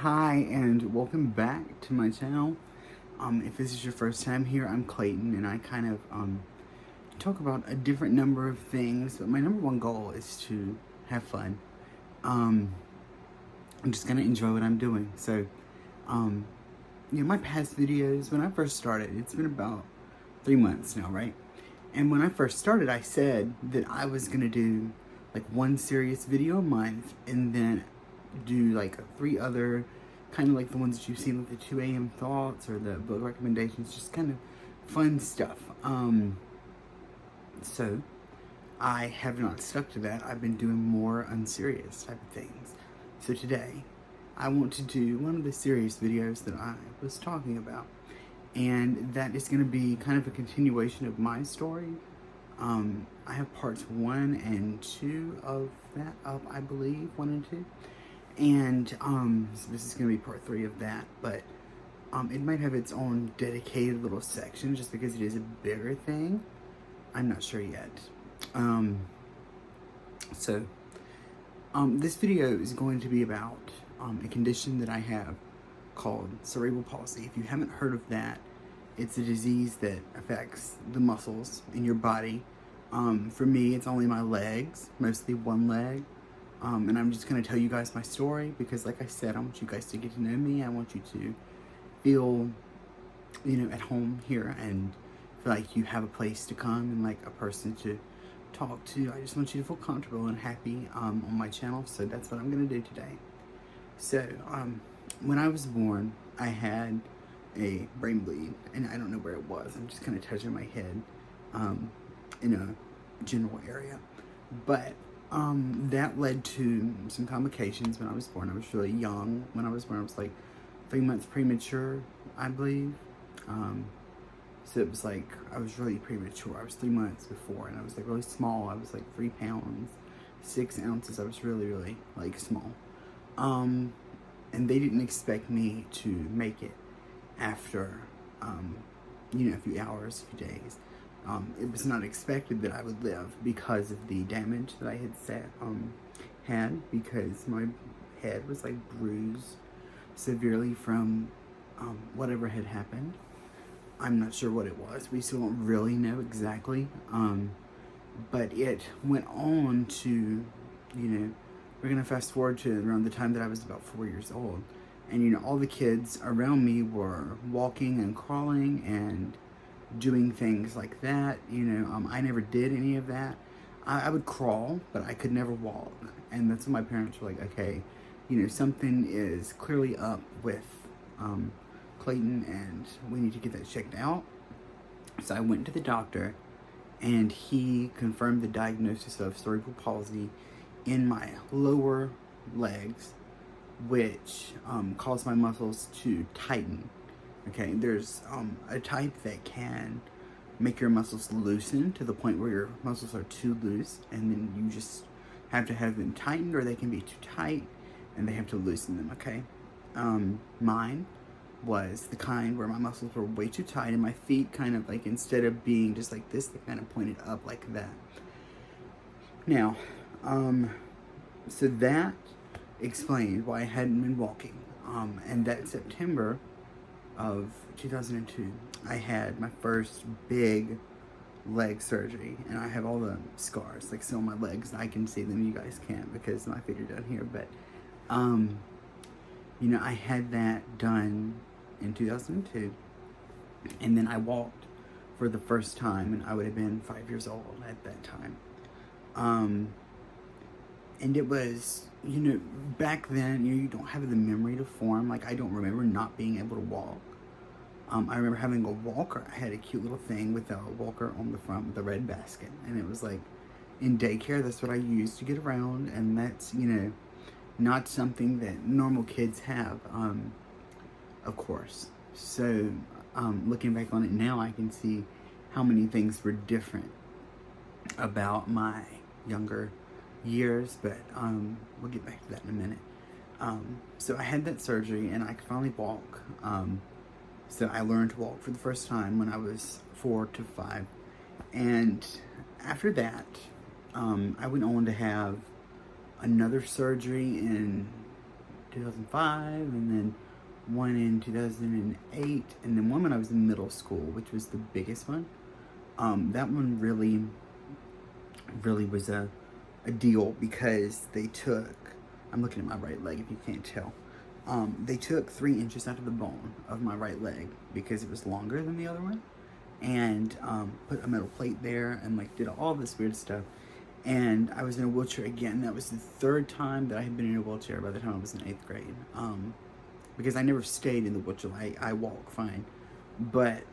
Hi, and welcome back to my channel. If this is your first time here, I'm Clayton, and I kind of talk about a different number of things, but my number one goal is to have fun. Um, I'm just gonna enjoy what I'm doing. So, um, my past videos, when I first started, it's been about 3 months now, right? And when I first started, I said that I was gonna do like one serious video a month and then do like three other kind of like the ones that you've seen, like the 2 a.m. thoughts or the book recommendations, just kind of fun stuff. So I have not stuck to that. I've been doing more unserious type of things. So today I want to do one of the serious videos that I was talking about. And that is going to be kind of a continuation of my story. I have parts 1 and 2 of that up, I believe, 1 and 2. And so this is going to be part 3 of that, but it might have its own dedicated little section just because it is a bigger thing. I'm not sure yet. So this video is going to be about a condition that I have called cerebral palsy. If you haven't heard of that, it's a disease that affects the muscles in your body. For me, it's only my legs, mostly one leg. And I'm just going to tell you guys my story because, like I said, I want you guys to get to know me. I want you to feel, at home here and feel like you have a place to come and like a person to talk to. I just want you to feel comfortable and happy on my channel. So that's what I'm going to do today. So when I was born, I had a brain bleed, and I don't know where it was. I'm just kind of touching my head in a general area. But that led to some complications when I was born. I was really young when I was born. I was like 3 months premature, I believe. So it was like I was really premature. I was 3 months before, and I was like really small. I was like 3 pounds, 6 ounces. I was really, really like small. And they didn't expect me to make it after, a few hours, a few days. It was not expected that I would live because of the damage that I had because my head was like bruised severely from whatever had happened. I'm not sure what it was. We still don't really know exactly. But it went on to, we're gonna fast forward to around the time that I was about 4 years old. And all the kids around me were walking and crawling and doing things like that. I never did any of that. I would crawl, but I could never walk. And that's when my parents were like, okay, something is clearly up with Clayton, and we need to get that checked out. So I went to the doctor, and he confirmed the diagnosis of cerebral palsy in my lower legs, which caused my muscles to tighten. Okay, there's a type that can make your muscles loosen to the point where your muscles are too loose, and then you just have to have them tightened, or they can be too tight and they have to loosen them, okay? Mine was the kind where my muscles were way too tight and my feet kind of like, instead of being just like this, they kind of pointed up like that. Now, so that explained why I hadn't been walking. And that September of 2002, I had my first big leg surgery, and I have all the scars, like still on my legs. I can see them, you guys can't because my feet are down here, but I had that done in 2002, and then I walked for the first time, and I would have been 5 years old at that time. And it was, back then, you don't have the memory to form. Like, I don't remember not being able to walk. I remember having a walker. I had a cute little thing with a walker on the front with a red basket. And it was like, in daycare, that's what I used to get around. And that's, not something that normal kids have, of course. So, looking back on it now, I can see how many things were different about my younger years, but we'll get back to that in a minute. So I had that surgery, and I could finally walk. So I learned to walk for the first time when I was 4 to 5. And after that, I went on to have another surgery in 2005, and then one in 2008, and then one when I was in middle school, which was the biggest one. That one really was a deal because they took, I'm looking at my right leg if you can't tell. They took 3 inches out of the bone of my right leg because it was longer than the other one, and put a metal plate there and like did all this weird stuff. And I was in a wheelchair again. That was the 3rd time that I had been in a wheelchair by the time I was in 8th grade. Because I never stayed in the wheelchair. I walk fine, but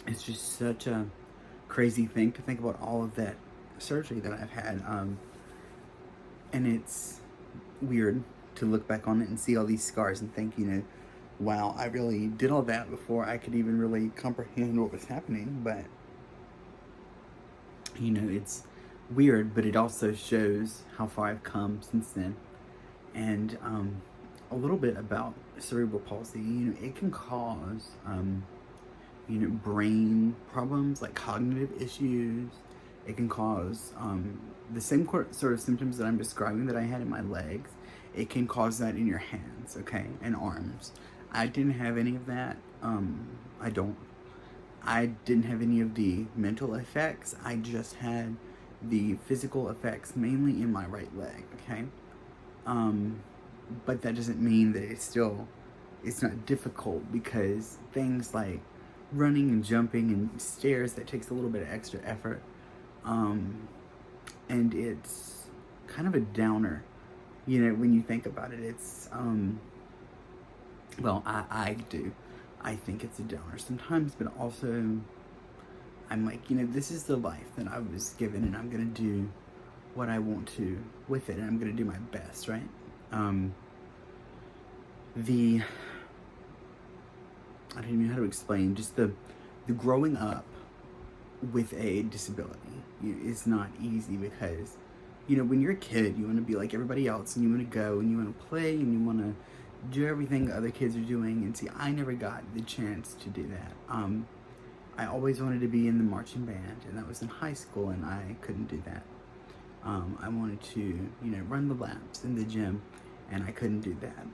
it's just such a crazy thing to think about all of that surgery that I've had. And it's weird to look back on it and see all these scars and think, wow, I really did all that before I could even really comprehend what was happening. But, it's weird, but it also shows how far I've come since then. And a little bit about cerebral palsy. It can cause, brain problems like cognitive issues. It can cause the same sort of symptoms that I'm describing that I had in my legs. It can cause that in your hands, okay, and arms. I didn't have any of that. I didn't have any of the mental effects. I just had the physical effects, mainly in my right leg, okay? But that doesn't mean that it's not difficult, because things like running and jumping and stairs, that takes a little bit of extra effort. And it's kind of a downer, when you think about it. It's, well, I do. I think it's a downer sometimes, but also I'm like, this is the life that I was given, and I'm going to do what I want to with it, and I'm going to do my best, right? I don't even know how to explain, just the growing up with a disability is not easy, because, when you're a kid, you want to be like everybody else, and you want to go, and you want to play, and you want to do everything other kids are doing. And see, I never got the chance to do that. I always wanted to be in the marching band, and that was in high school, and I couldn't do that. I wanted to, run the laps in the gym, and I couldn't do that.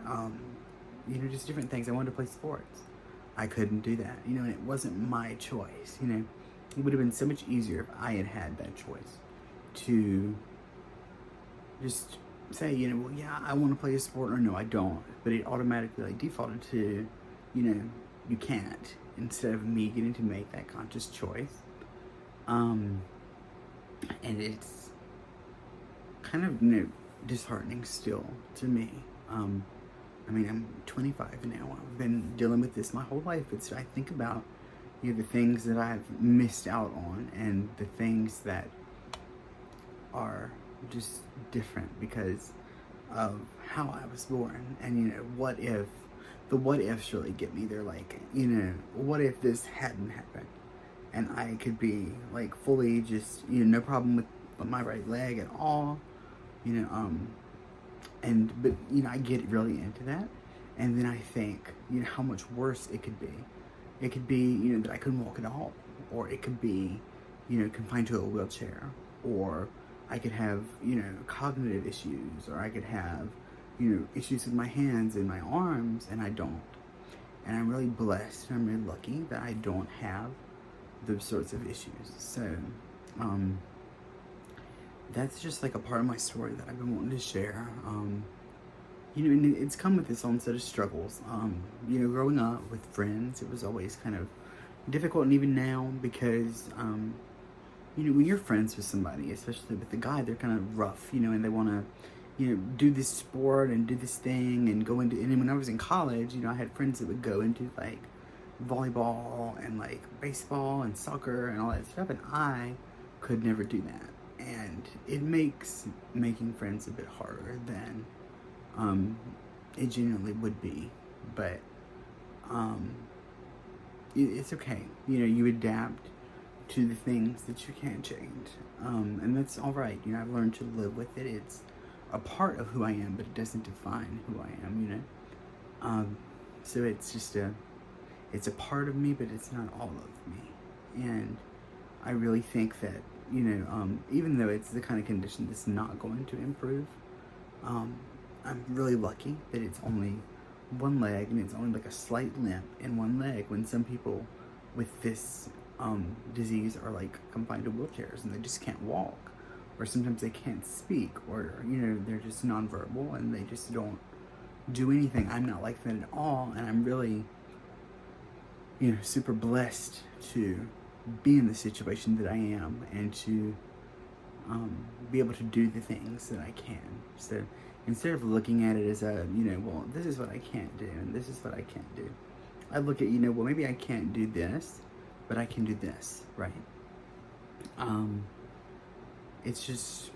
Just different things. I wanted to play sports. I couldn't do that, and it wasn't my choice. It would have been so much easier if I had had that choice to just say, well, yeah, I want to play a sport, or no, I don't. But it automatically defaulted to, you can't, instead of me getting to make that conscious choice. And it's kind of, disheartening still to me. I'm 25 now. I've been dealing with this my whole life. But I think about, the things that I've missed out on, and the things that are just different because of how I was born. And what if the what ifs really get me? They're like, what if this hadn't happened, and I could be like fully just, no problem with my right leg at all, but I get really into that, and then I think, how much worse it could be. It could be, that I couldn't walk at all, or it could be, confined to a wheelchair, or I could have, cognitive issues, or I could have, issues with my hands and my arms, and I don't. And I'm really blessed, and I'm really lucky that I don't have those sorts of issues. So, that's just like a part of my story that I've been wanting to share. And it's come with its own set of struggles. Growing up with friends, it was always kind of difficult, and even now, because, when you're friends with somebody, especially with a guy, they're kind of rough, and they want to, do this sport and do this thing and go into, and when I was in college, I had friends that would go into like volleyball and like baseball and soccer and all that stuff, and I could never do that. And it makes making friends a bit harder than it genuinely would be. But it's okay. You adapt to the things that you can't change, and that's all right. I've learned to live with it. It's a part of who I am, but it doesn't define who I am. So it's just it's a part of me, but it's not all of me. And I really think that even though it's the kind of condition that's not going to improve, I'm really lucky that it's only one leg and it's only like a slight limp in one leg, when some people with this disease are like confined to wheelchairs and they just can't walk, or sometimes they can't speak, or they're just nonverbal and they just don't do anything. I'm not like that at all, and I'm really super blessed to be in the situation that I am, and to be able to do the things that I can. So instead of looking at it as well, this is what I can't do and this is what I can't do, I look at, well, maybe I can't do this, but I can do this, right? It's just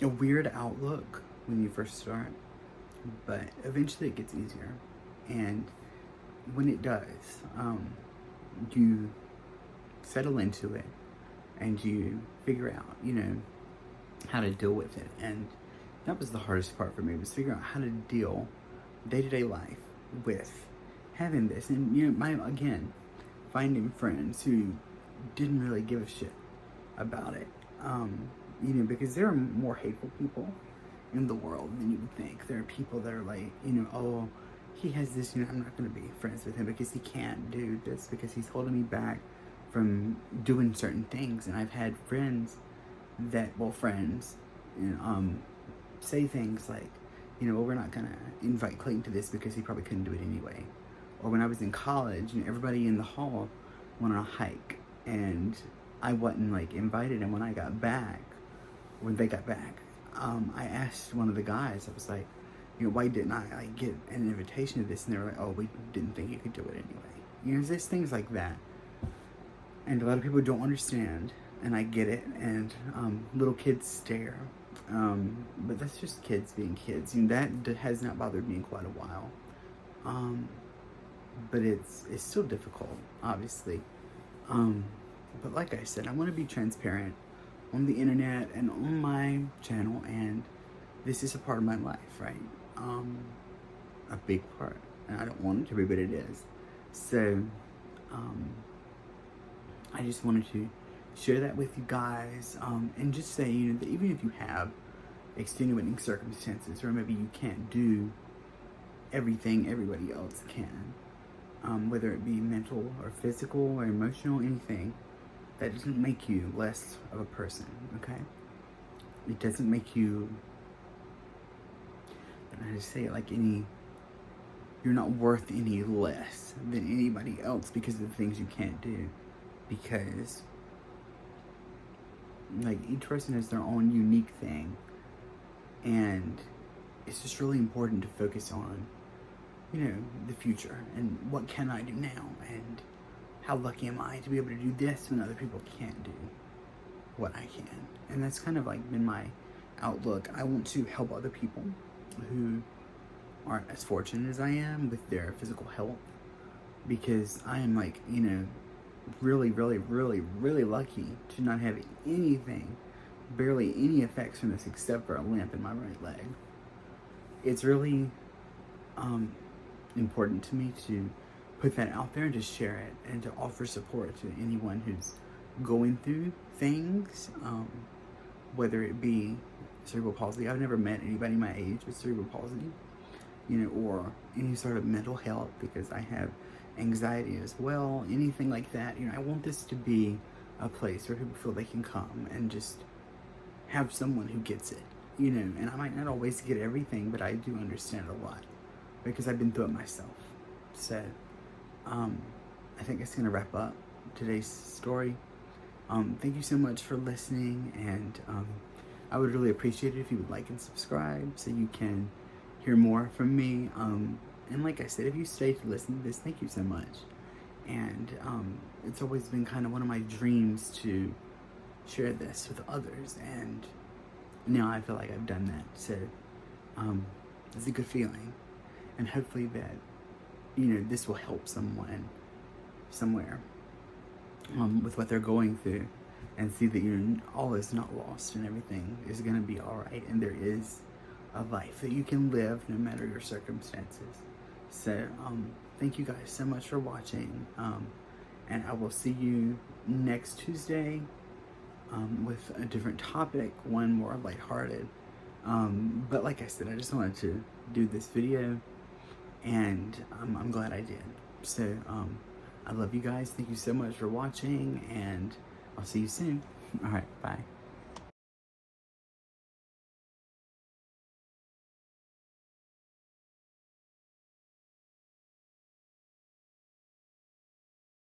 a weird outlook when you first start, but eventually it gets easier. And when it does, you settle into it and you figure out, how to deal with it. And that was the hardest part for me, was figuring out how to deal day-to-day life with having this. And again, finding friends who didn't really give a shit about it, because there are more hateful people in the world than you would think. There are people that are like, oh, he has this, I'm not going to be friends with him because he can't do this, because he's holding me back from doing certain things. And I've had friends say things like, well, we're not gonna invite Clayton to this because he probably couldn't do it anyway. Or when I was in college, everybody in the hall went on a hike and I wasn't like invited. And when they got back, I asked one of the guys, I was like, why didn't I get an invitation to this? And they were like, oh, we didn't think you could do it anyway. There's things like that. And a lot of people don't understand, and I get it. And little kids stare. But that's just kids being kids. That has not bothered me in quite a while. But it's still difficult, obviously. But like I said, I want to be transparent on the internet and on my channel, and this is a part of my life, right? A big part. And I don't want it to be, but it is. So, I just wanted to share that with you guys, and just say, that even if you have extenuating circumstances, or maybe you can't do everything everybody else can, whether it be mental or physical or emotional, anything, that doesn't make you less of a person, okay? It doesn't make you, I don't know how to say it, like you're not worth any less than anybody else because of the things you can't do. Because like each person has their own unique thing, and it's just really important to focus on the future and what can I do now, and how lucky am I to be able to do this when other people can't do what I can. And that's kind of like been my outlook. I want to help other people who aren't as fortunate as I am with their physical health, because I am like, really, really, really, really lucky to not have anything, barely any effects from this except for a limp in my right leg. It's really important to me to put that out there and to share it and to offer support to anyone who's going through things, whether it be cerebral palsy. I've never met anybody my age with cerebral palsy, or any sort of mental health, because I have anxiety as well, anything like that. I want this to be a place where people feel they can come and just have someone who gets it, and I might not always get everything, but I do understand a lot because I've been through it myself. So I think it's gonna wrap up today's story. Thank you so much for listening, and I would really appreciate it if you would like and subscribe so you can hear more from me. And like I said, if you stay to listen to this, thank you so much. And it's always been kind of one of my dreams to share this with others, and now I feel like I've done that. So it's a good feeling, and hopefully that this will help someone somewhere with what they're going through, and see that all is not lost and everything is going to be all right, and there is a life that you can live no matter your circumstances. So thank you guys so much for watching, and I will see you next Tuesday with a different topic, one more lighthearted. But like I said, I just wanted to do this video, and I'm glad I did. So I love you guys. Thank you so much for watching, and I'll see you soon. All right, bye.